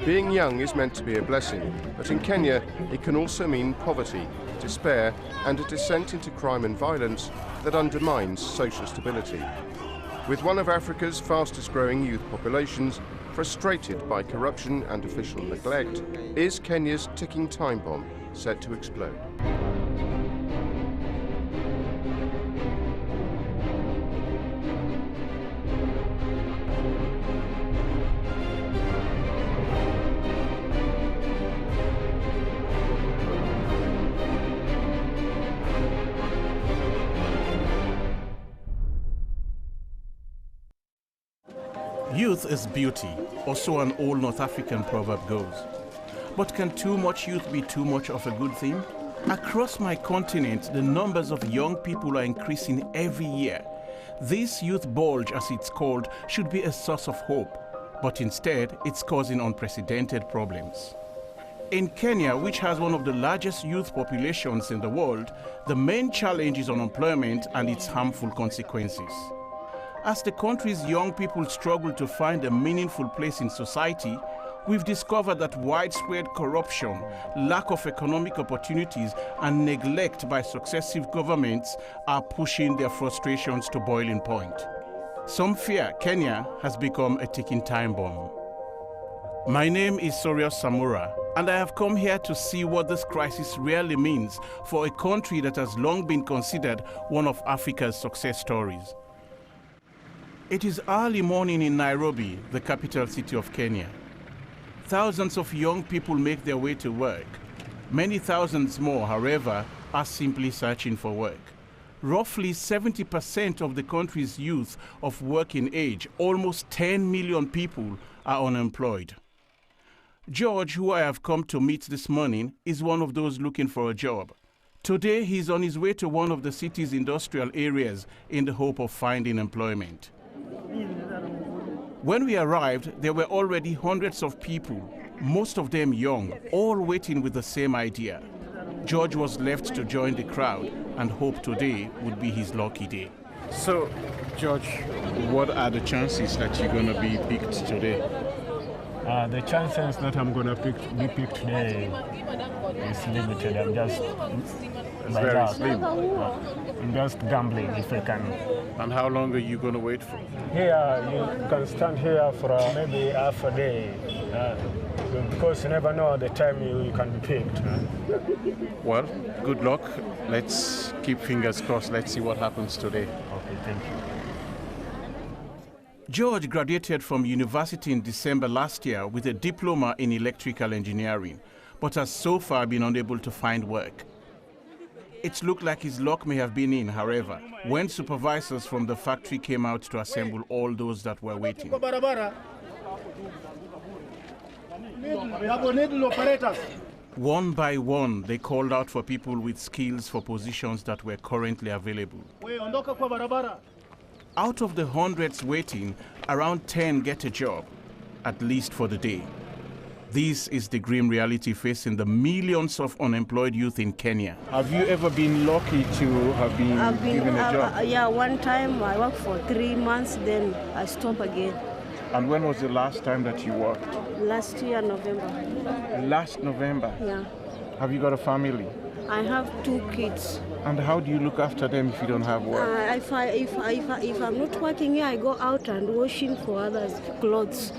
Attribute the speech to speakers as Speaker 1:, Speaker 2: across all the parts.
Speaker 1: Being young is meant to be a blessing, but in Kenya it can also mean poverty, despair and a descent into crime and violence that undermines social stability. With one of Africa's fastest growing youth populations frustrated by corruption and official neglect, is Kenya's ticking time bomb set to explode?
Speaker 2: Youth is beauty, or so an old North African proverb goes. But can too much youth be too much of a good thing? Across my continent, the numbers of young people are increasing every year. This youth bulge, as it's called, should be a source of hope, but instead it's causing unprecedented problems. In Kenya, which has one of the largest youth populations in the world, the main challenge is unemployment and its harmful consequences. As the country's young people struggle to find a meaningful place in society, we've discovered that widespread corruption, lack of economic opportunities, and neglect by successive governments are pushing their frustrations to boiling point. Some fear Kenya has become a ticking time bomb. My name is Sorios Samura, and I have come here to see what this crisis really means for a country that has long been considered one of Africa's success stories. It is early morning in Nairobi, the capital city of Kenya. Thousands of young people make their way to work. Many thousands more, however, are simply searching for work. Roughly 70% of the country's youth of working age, almost 10 million people, are unemployed. George, who I have come to meet this morning, is one of those looking for a job. Today, he's on his way to one of the city's industrial areas in the hope of finding employment. When we arrived, there were already hundreds of people, most of them young, all waiting with the same idea. George was left to join the crowd and hoped today would be his lucky day. So, George, what are the chances that you're going to be picked today?
Speaker 3: The chances that I'm going to be picked today is limited. I'm just
Speaker 2: very slim.
Speaker 3: I'm just gambling if I can.
Speaker 2: And how long are you going to wait for?
Speaker 3: Here, you can stand here for maybe half a day, because you never know the time you can be picked.
Speaker 2: Well, good luck. Let's keep fingers crossed. Let's see what happens today.
Speaker 3: Okay, thank you.
Speaker 2: George graduated from university in December last year with a diploma in electrical engineering, but has so far been unable to find work. It looked like his luck may have been in, however, when supervisors from the factory came out to assemble all those that were waiting. One by one, they called out for people with skills for positions that were currently available. Out of the hundreds waiting, around 10 get a job, at least for the day. This is the grim reality facing the millions of unemployed youth in Kenya. Have you ever been lucky to have been given a job?
Speaker 4: Yeah, one time I worked for 3 months, then I stopped again.
Speaker 2: And when was the last time that you worked?
Speaker 4: Last year, November.
Speaker 2: Last November?
Speaker 4: Yeah.
Speaker 2: Have you got a family?
Speaker 4: I have 2 kids.
Speaker 2: And how do you look after them if you don't have work?
Speaker 4: If I'm not working here, I go out and washing for others' clothes.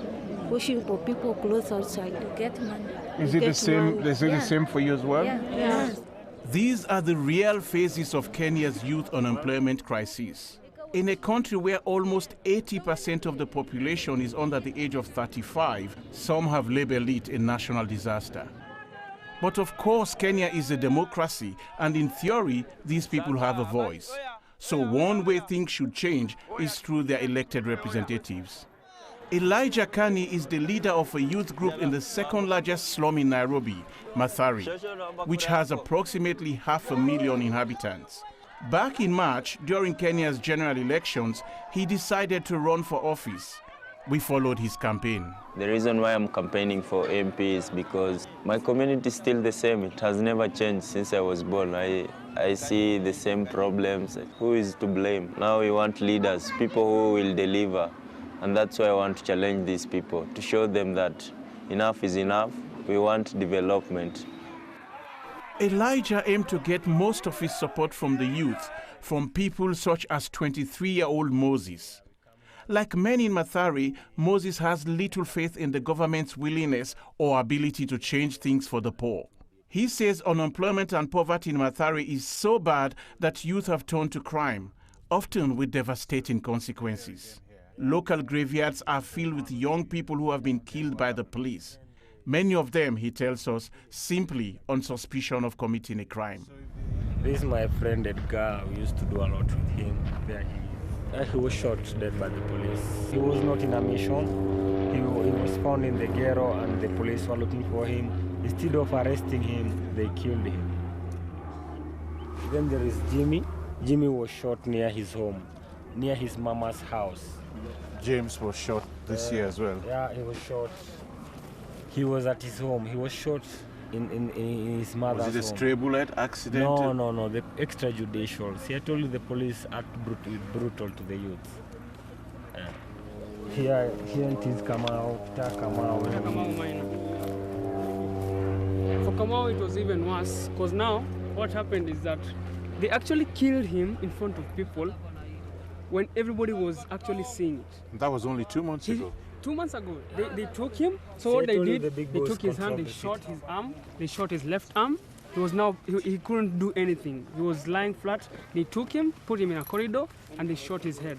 Speaker 4: Washing for people clothes outside.
Speaker 5: To get money.
Speaker 2: Is it the same? Is it the same for you as well?
Speaker 4: Yeah.
Speaker 2: These are the real phases of Kenya's youth unemployment crisis. In a country where almost 80% of the population is under the age of 35, some have labeled it a national disaster. But of course, Kenya is a democracy, and in theory, these people have a voice. So one way things should change is through their elected representatives. Elijah Kani is the leader of a youth group in the second largest slum in Nairobi, Mathari, which has approximately 500,000 inhabitants. Back in March, during Kenya's general elections, he decided to run for office. We followed his campaign.
Speaker 6: The reason why I'm campaigning for MP is because my community is still the same. It has never changed since I was born. I see the same problems. Who is to blame? Now we want leaders, people who will deliver. And that's why I want to challenge these people, to show them that enough is enough. We want development.
Speaker 2: Elijah aimed to get most of his support from the youth, from people such as 23-year-old Moses. Like many in Mathare, Moses has little faith in the government's willingness or ability to change things for the poor. He says unemployment and poverty in Mathare is so bad that youth have turned to crime, often with devastating consequences. Local graveyards are filled with young people who have been killed by the police. Many of them, he tells us, simply on suspicion of committing a crime.
Speaker 3: This is my friend Edgar. We used to do a lot with him. There he was shot dead by the police. He was not in a mission. He was found in the ghetto and the police were looking for him. Instead of arresting him, they killed him. Then there is Jimmy. Jimmy was shot near his home, near his mama's house.
Speaker 2: James was shot this year as well.
Speaker 3: Yeah, he was shot. He was at his home. He was shot in his mother's home.
Speaker 2: Was it a stray bullet, accidental?
Speaker 3: No, the extrajudicial. See, I told you the police act brutal to the youth. Here it is Kamau.
Speaker 5: For Kamau, it was even worse, because now what happened is that they actually killed him in front of people when everybody was actually seeing it.
Speaker 2: That was only 2 months ago.
Speaker 5: 2 months ago, they took him. So what they did, they took his hand, they shot his arm, they shot his left arm. He couldn't do anything. He was lying flat. They took him, put him in a corridor, and they shot his head.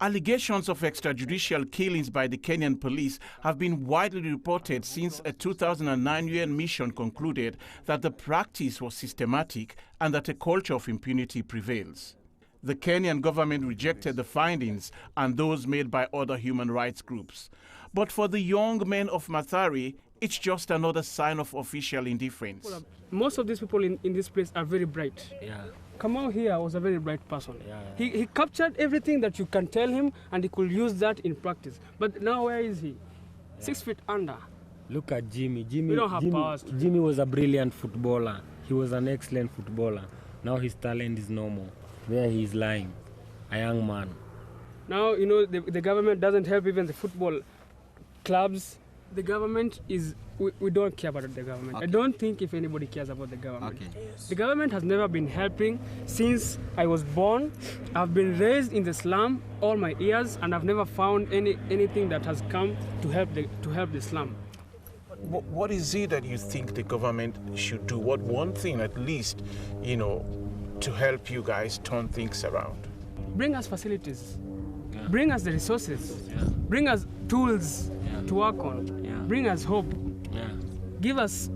Speaker 2: Allegations of extrajudicial killings by the Kenyan police have been widely reported since a 2009 UN mission concluded that the practice was systematic and that a culture of impunity prevails. The Kenyan government rejected the findings and those made by other human rights groups. But for the young men of Mathare, it's just another sign of official indifference.
Speaker 5: Most of these people in this place are very bright.
Speaker 3: Yeah.
Speaker 5: Kamau here was a very bright person.
Speaker 3: Yeah.
Speaker 5: He captured everything that you can tell him, and he could use that in practice. But now where is he? Yeah. 6 feet under.
Speaker 3: Look at Jimmy.
Speaker 5: We don't have powers.
Speaker 3: Jimmy was a brilliant footballer. He was an excellent footballer. Now his talent is normal. There he is lying, a young man.
Speaker 5: Now, you know, the government doesn't help even the football clubs. The government is, we don't care about the government. Okay. I don't think if anybody cares about the government. Okay. Yes. The government has never been helping since I was born. I've been raised in the slum all my years, and I've never found anything that has come to help the slum.
Speaker 2: What is it that you think the government should do? What one thing at least, you know, to help you guys turn things around?
Speaker 5: Bring us facilities. Yeah. Bring us the resources. Yeah. Bring us tools to work on. Yeah. Bring us hope. Yeah. Give us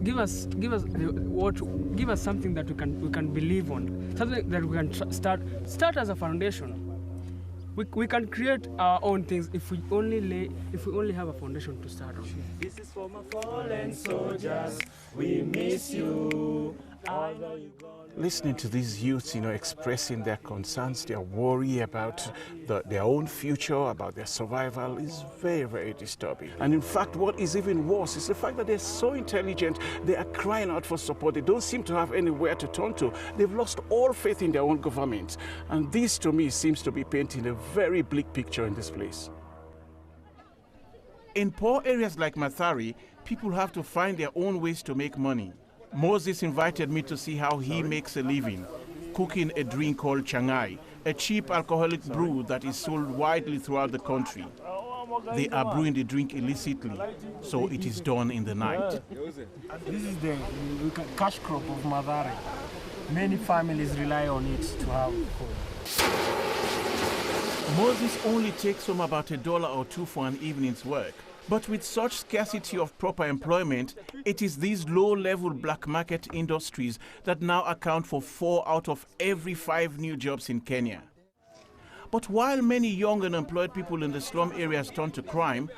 Speaker 5: something that we can believe on. Something that we can start as a foundation. We can create our own things if we only have a foundation to start on.
Speaker 7: This is for my fallen soldiers. We miss you.
Speaker 2: Listening to these youths, you know, expressing their concerns, their worry about their own future, about their survival is very, very disturbing. And in fact, what is even worse is the fact that they're so intelligent, they are crying out for support. They don't seem to have anywhere to turn to. They've lost all faith in their own government. And this, to me, seems to be painting a very bleak picture in this place. In poor areas like Mathare, people have to find their own ways to make money. Moses invited me to see how he makes a living, cooking a drink called changai, a cheap alcoholic brew that is sold widely throughout the country. They are brewing the drink illicitly, so it is done in the night.
Speaker 3: This is the cash crop of Mathare. Many families rely on it to have food.
Speaker 2: Moses only takes home about $1 or $2 for an evening's work. But with such scarcity of proper employment, it is these low-level black market industries that now account for 4 out of every 5 new jobs in Kenya. But while many young unemployed people in the slum areas turn to crime,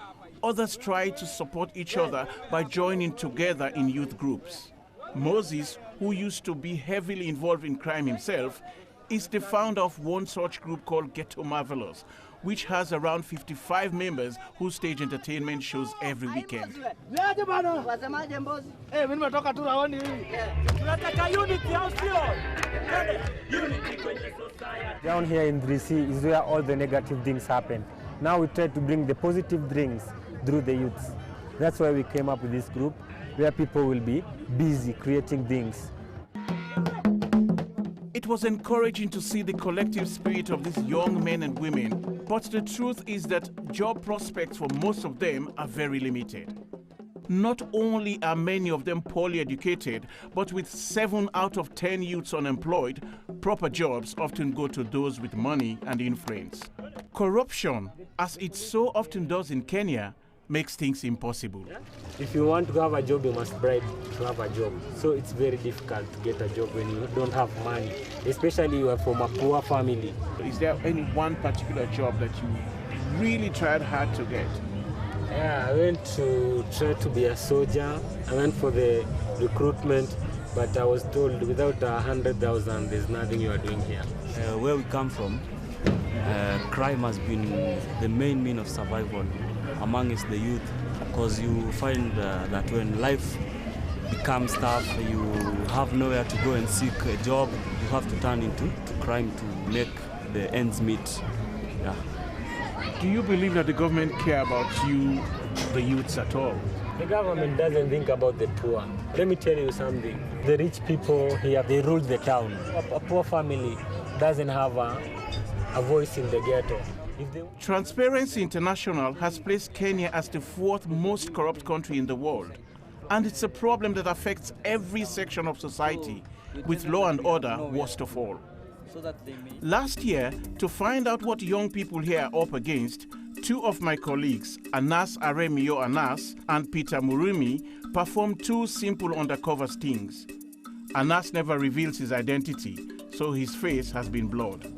Speaker 2: others try to support each other by joining together in youth groups. Moses, who used to be heavily involved in crime himself, is the founder of one such group called Ghetto Marvelous, which has around 55 members who stage entertainment shows every weekend.
Speaker 3: Down here in 3C is where all the negative things happen. Now we try to bring the positive things through the youths. That's why we came up with this group where people will be busy creating things.
Speaker 2: It was encouraging to see the collective spirit of these young men and women, but the truth is that job prospects for most of them are very limited. Not only are many of them poorly educated, but with 7 out of 10 youths unemployed, proper jobs often go to those with money and influence. Corruption, as it so often does in Kenya, makes things impossible.
Speaker 3: If you want to have a job, you must bribe to have a job. So it's very difficult to get a job when you don't have money, especially you are from a poor family.
Speaker 2: Is there any one particular job that you really tried hard to get?
Speaker 3: Yeah, I went to try to be a soldier. I went for the recruitment, but I was told without 100,000, there's nothing you are doing here.
Speaker 8: Where we come from, crime has been the main means of survival amongst the youth, because you find that when life becomes tough, you have nowhere to go and seek a job, you have to turn into crime to make the ends meet. Yeah.
Speaker 2: Do you believe that the government care about you, the youths, at all?
Speaker 3: The government doesn't think about the poor. Let me tell you something. The rich people here, they rule the town. A poor family doesn't have a voice in the ghetto.
Speaker 2: Transparency International has placed Kenya as the 4th most corrupt country in the world. And it's a problem that affects every section of society, with law and order worst of all. Last year, to find out what young people here are up against, 2 of my colleagues, Anas Aremio Anas and Peter Murimi, performed 2 simple undercover stings. Anas never reveals his identity, so his face has been blurred.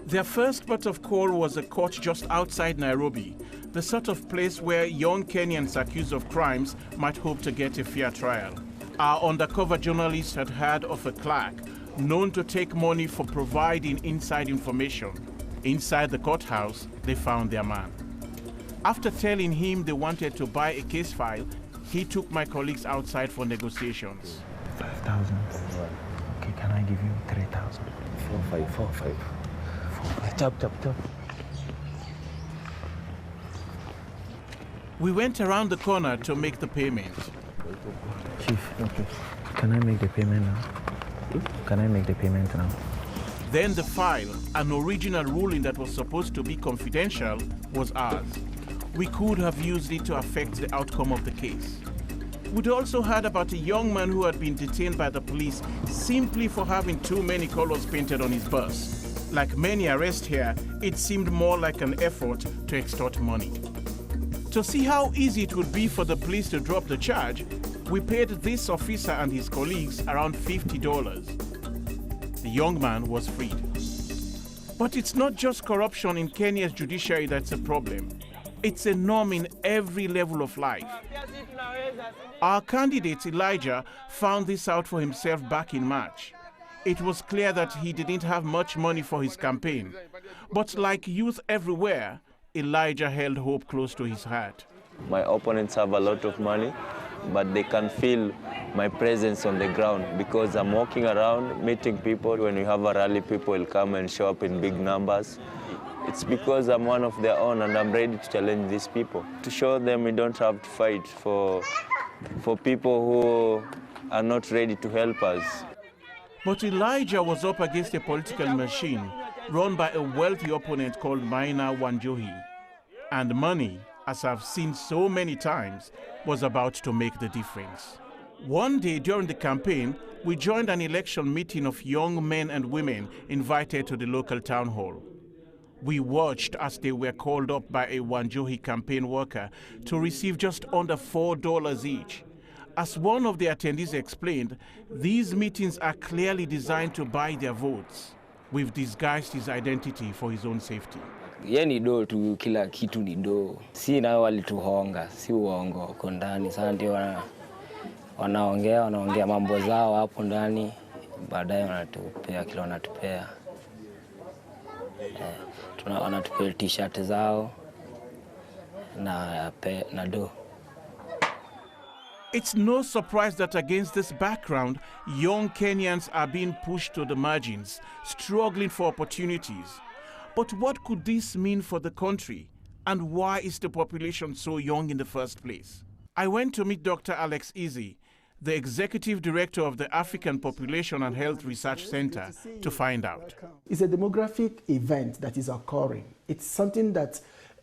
Speaker 2: Their first port of call was a court just outside Nairobi, the sort of place where young Kenyans accused of crimes might hope to get a fair trial. Our undercover journalist had heard of a clerk known to take money for providing inside information. Inside the courthouse, they found their man. After telling him they wanted to buy a case file, he took my colleagues outside for negotiations.
Speaker 9: 5,000. Okay, can I give you 3,000? 4,500. Chop.
Speaker 2: We went around the corner to make the payment.
Speaker 9: Chief, okay. Can I make the payment now? Can I make the payment now?
Speaker 2: Then the file, an original ruling that was supposed to be confidential, was ours. We could have used it to affect the outcome of the case. We'd also heard about a young man who had been detained by the police simply for having too many colors painted on his bus. Like many arrests here, it seemed more like an effort to extort money. To see how easy it would be for the police to drop the charge, we paid this officer and his colleagues around $50. The young man was freed. But it's not just corruption in Kenya's judiciary that's a problem. It's a norm in every level of life. Our candidate, Elijah, found this out for himself back in March. It was clear that he didn't have much money for his campaign. But like youth everywhere, Elijah held hope close to his heart.
Speaker 6: My opponents have a lot of money, but they can feel my presence on the ground because I'm walking around, meeting people. When we have a rally, people will come and show up in big numbers. It's because I'm one of their own and I'm ready to challenge these people, to show them we don't have to fight for people who are not ready to help us.
Speaker 2: But Elijah was up against a political machine run by a wealthy opponent called Maina Wanjohi. And money, as I've seen so many times, was about to make the difference. One day during the campaign, we joined an election meeting of young men and women invited to the local town hall. We watched as they were called up by a Wanjohi campaign worker to receive just under $4 each. As one of the attendees explained, these meetings are clearly designed to buy their votes. We've disguised his identity for his own safety.
Speaker 3: Ye ni do tu, kila kitu ni do. Si na walituhonga, si uongo uko ndani. Sasa ndio wanaongea mambo zao hapo ndani, baadaye wanatupea kile wanatupea. Wanatupea t-shirt zao na do.
Speaker 2: It's no surprise that against this background, young Kenyans are being pushed to the margins, struggling for opportunities. But what could this mean for the country? And why is the population so young in the first place? I went to meet Dr. Alex Easy, the Executive Director of the African Population and Health Research Center, to find out.
Speaker 10: It's a demographic event that is occurring. It's something that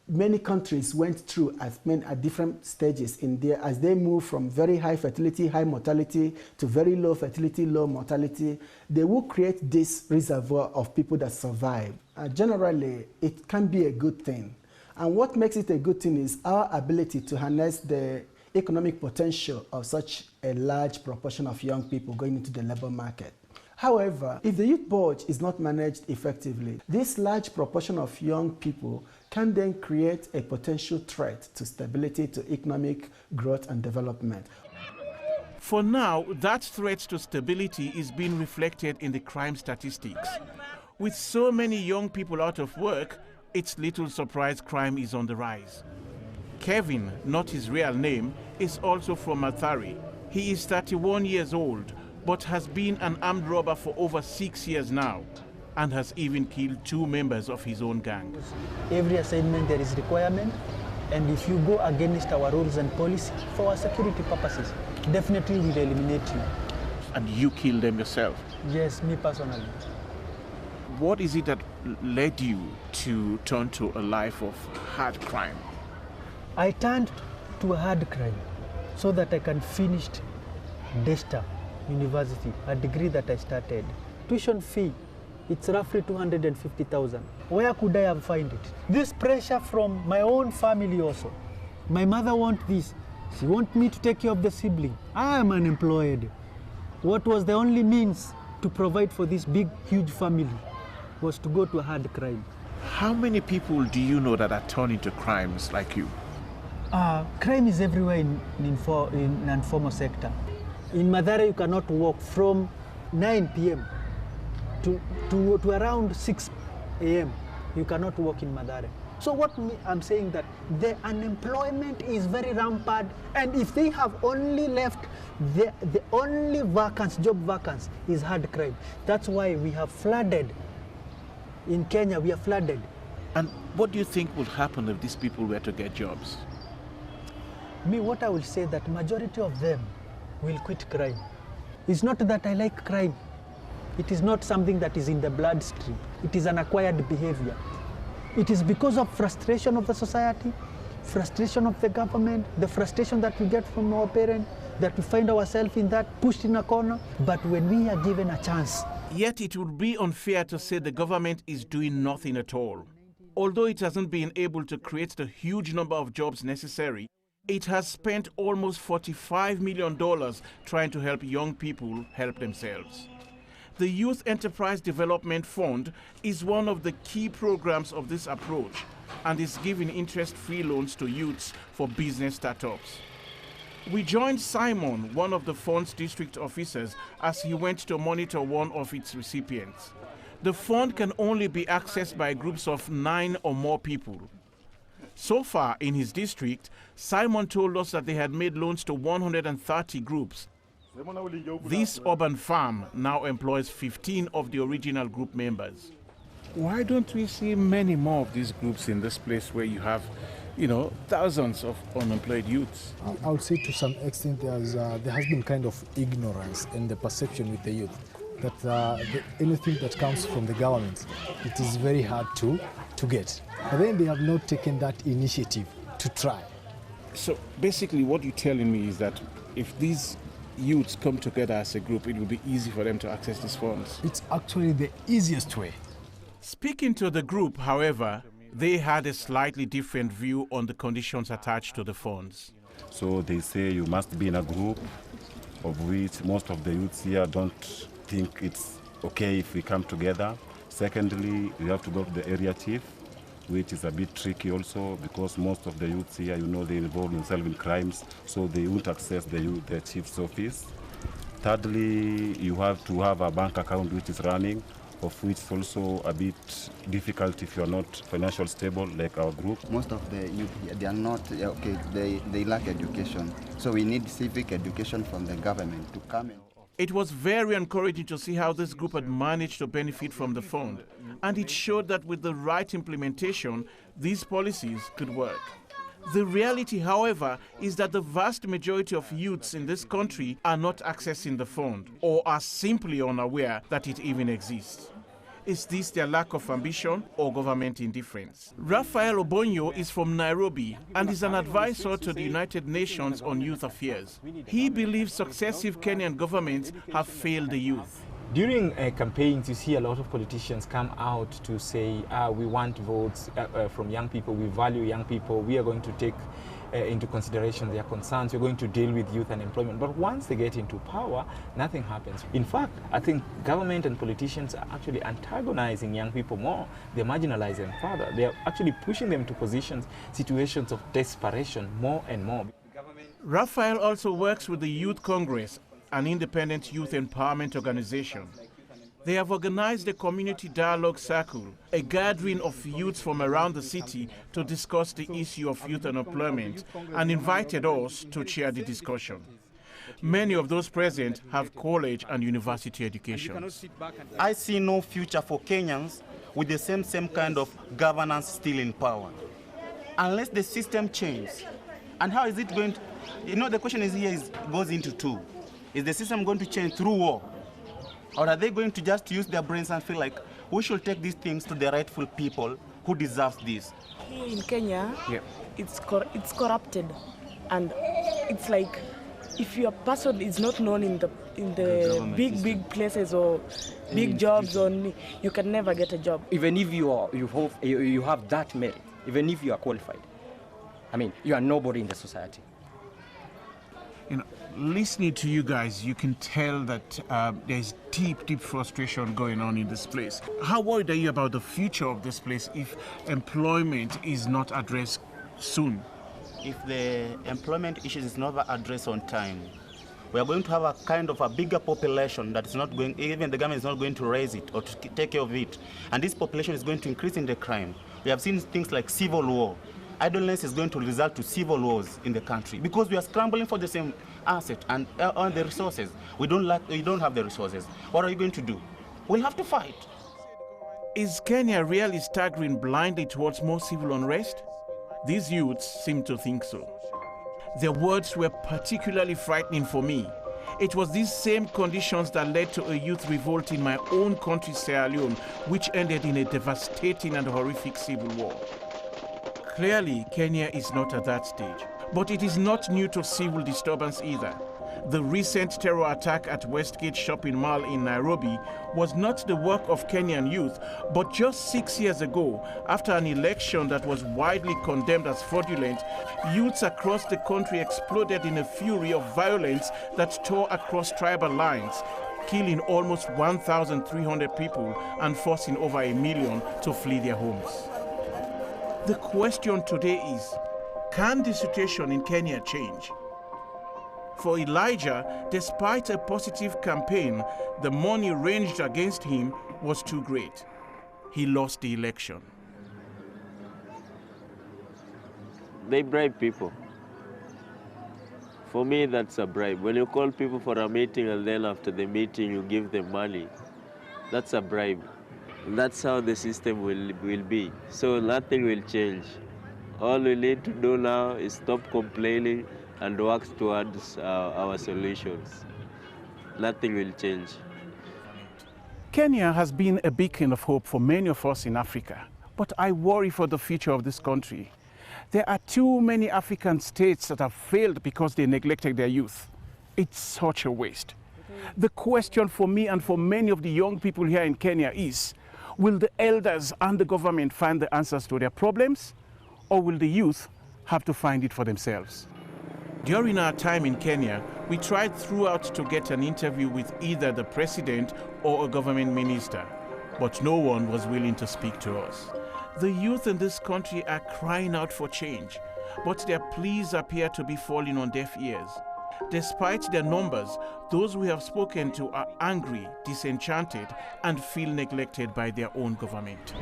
Speaker 10: many countries went through at different stages in there as they move from very high fertility, high mortality to very low fertility, low mortality. They will create this reservoir of people that survive. Generally, it can be a good thing. And what makes it a good thing is our ability to harness the economic potential of such a large proportion of young people going into the labor market. However, if the youth bulge is not managed effectively, this large proportion of young people can then create a potential threat to stability, to economic growth and development.
Speaker 2: For now, that threat to stability is being reflected in the crime statistics. With so many young people out of work, it's little surprise crime is on the rise. Kevin, not his real name, is also from Mathare. He is 31 years old, but has been an armed robber for over 6 years now, and has even killed 2 members of his own gang.
Speaker 11: Every assignment there is requirement, and if you go against our rules and policy for our security purposes, definitely we'll eliminate you.
Speaker 2: And you killed them yourself?
Speaker 11: Yes, me personally.
Speaker 2: What is it that led you to turn to a life of hard crime?
Speaker 11: I turned to a hard crime so that I can finish DESTA University, a degree that I started. Tuition fee, it's roughly 250,000. Where could I have find it? This pressure from my own family also. My mother wants this. She wants me to take care of the sibling. I am unemployed. What was the only means to provide for this big, huge family was to go to a hard crime.
Speaker 2: How many people do you know that are turning to crimes like you?
Speaker 11: Crime is everywhere in the informal sector. In Mathare, you cannot walk from 9 p.m. to around 6 a.m. You cannot walk in Mathare. So I'm saying that the unemployment is very rampant, and if they have only left, the only job vacance is hard crime. That's why we have flooded. In Kenya, we are flooded.
Speaker 2: And what do you think will happen if these people were to get jobs?
Speaker 11: What I will say that majority of them will quit crime. It's not that I like crime. It is not something that is in the bloodstream. It is an acquired behavior. It is because of frustration of the society, frustration of the government, the frustration that we get from our parents, that we find ourselves in that, pushed in a corner. But when we are given a chance.
Speaker 2: Yet it would be unfair to say the government is doing nothing at all. Although it hasn't been able to create the huge number of jobs necessary, it has spent almost $45 million trying to help young people help themselves. The Youth Enterprise Development Fund is one of the key programs of this approach and is giving interest-free loans to youths for business startups. We joined Simon, one of the fund's district officers, as he went to monitor one of its recipients. The fund can only be accessed by groups of 9 or more people. So far in his district, Simon told us that they had made loans to 130 groups. This urban farm now employs 15 of the original group members. Why don't we see many more of these groups in this place where you have, thousands of unemployed youths?
Speaker 12: I would say to some extent there has been kind of ignorance in the perception with the youth that anything that comes from the government, it is very hard to get. But then they have not taken that initiative to try.
Speaker 2: So basically what you're telling me is that if these youths come together as a group, it will be easy for them to access these funds.
Speaker 12: It's actually the easiest way.
Speaker 2: Speaking to the group, however, they had a slightly different view on the conditions attached to the funds.
Speaker 13: So they say you must be in a group, of which most of the youths here don't think it's okay if we come together. Secondly, we have to go to the area chief, which is a bit tricky also because most of the youths here, they involve themselves in crimes, so they won't access the chief's office. Thirdly, you have to have a bank account which is running, of which is also a bit difficult if you're not financially stable like our group.
Speaker 14: Most of the youth, they are not, they lack education. So we need civic education from the government to come in.
Speaker 2: It was very encouraging to see how this group had managed to benefit from the fund, and it showed that with the right implementation, these policies could work. The reality, however, is that the vast majority of youths in this country are not accessing the fund or are simply unaware that it even exists. Is this their lack of ambition or government indifference? Raphael Obonyo is from Nairobi and is an advisor to the United Nations on Youth Affairs. He believes successive Kenyan governments have failed the youth.
Speaker 15: During campaigns, you see a lot of politicians come out to say, we want votes from young people, we value young people, we are going to take into consideration their concerns, we're going to deal with youth unemployment. But once they get into power, nothing happens. In fact, I think government and politicians are actually antagonizing young people more. They marginalize them further. They are actually pushing them to situations of desperation more and more.
Speaker 2: Raphael also works with the Youth Congress, an independent youth empowerment organization. They have organized a community dialogue circle, a gathering of youths from around the city to discuss the issue of youth unemployment, and invited us to chair the discussion. Many of those present have college and university education.
Speaker 16: I see no future for Kenyans with the same kind of governance still in power, unless the system changes. And how is it going to, the question is here goes into two. Is the system going to change through war? Or are they going to just use their brains and feel like we should take these things to the rightful people who deserve this?
Speaker 17: Here in Kenya, it's corrupted. And it's like if your person is not known in the big places or big jobs, you can never get a job.
Speaker 18: Even if you have that merit, even if you are qualified, I mean, you are nobody in the society.
Speaker 2: Listening to you guys, you can tell that there's deep frustration going on in this place. How worried are you about the future of this place if employment is not addressed soon?
Speaker 16: If the employment issue is not addressed on time, we are going to have a kind of a bigger population that is not going, even the government is not going to raise it or to take care of it. And this population is going to increase in the crime. We have seen things like civil war. Idleness is going to result to civil wars in the country because we are scrambling for the same asset and on the resources. We don't have the resources. What are you going to do? We'll have to fight.
Speaker 2: Is Kenya really staggering blindly towards more civil unrest? These youths seem to think so. Their words were particularly frightening for me. It was these same conditions that led to a youth revolt in my own country, Sierra Leone, which ended in a devastating and horrific civil war. Clearly, Kenya is not at that stage, but it is not new to civil disturbance either. The recent terror attack at Westgate Shopping Mall in Nairobi was not the work of Kenyan youth, but just 6 years ago, after an election that was widely condemned as fraudulent, youths across the country exploded in a fury of violence that tore across tribal lines, killing almost 1,300 people and forcing over 1 million to flee their homes. The question today is, can the situation in Kenya change? For Elijah, despite a positive campaign, the money ranged against him was too great. He lost the election.
Speaker 6: They bribe people. For me, that's a bribe. When you call people for a meeting and then after the meeting you give them money, that's a bribe. That's how the system will be. So nothing will change. All we need to do now is stop complaining and work towards our solutions. Nothing will change.
Speaker 2: Kenya has been a beacon of hope for many of us in Africa, but I worry for the future of this country. There are too many African states that have failed because they neglected their youth. It's such a waste. The question for me and for many of the young people here in Kenya is, will the elders and the government find the answers to their problems, or will the youth have to find it for themselves? During our time in Kenya, we tried throughout to get an interview with either the president or a government minister, but no one was willing to speak to us. The youth in this country are crying out for change, but their pleas appear to be falling on deaf ears. Despite their numbers, those we have spoken to are angry, disenchanted, and feel neglected by their own government.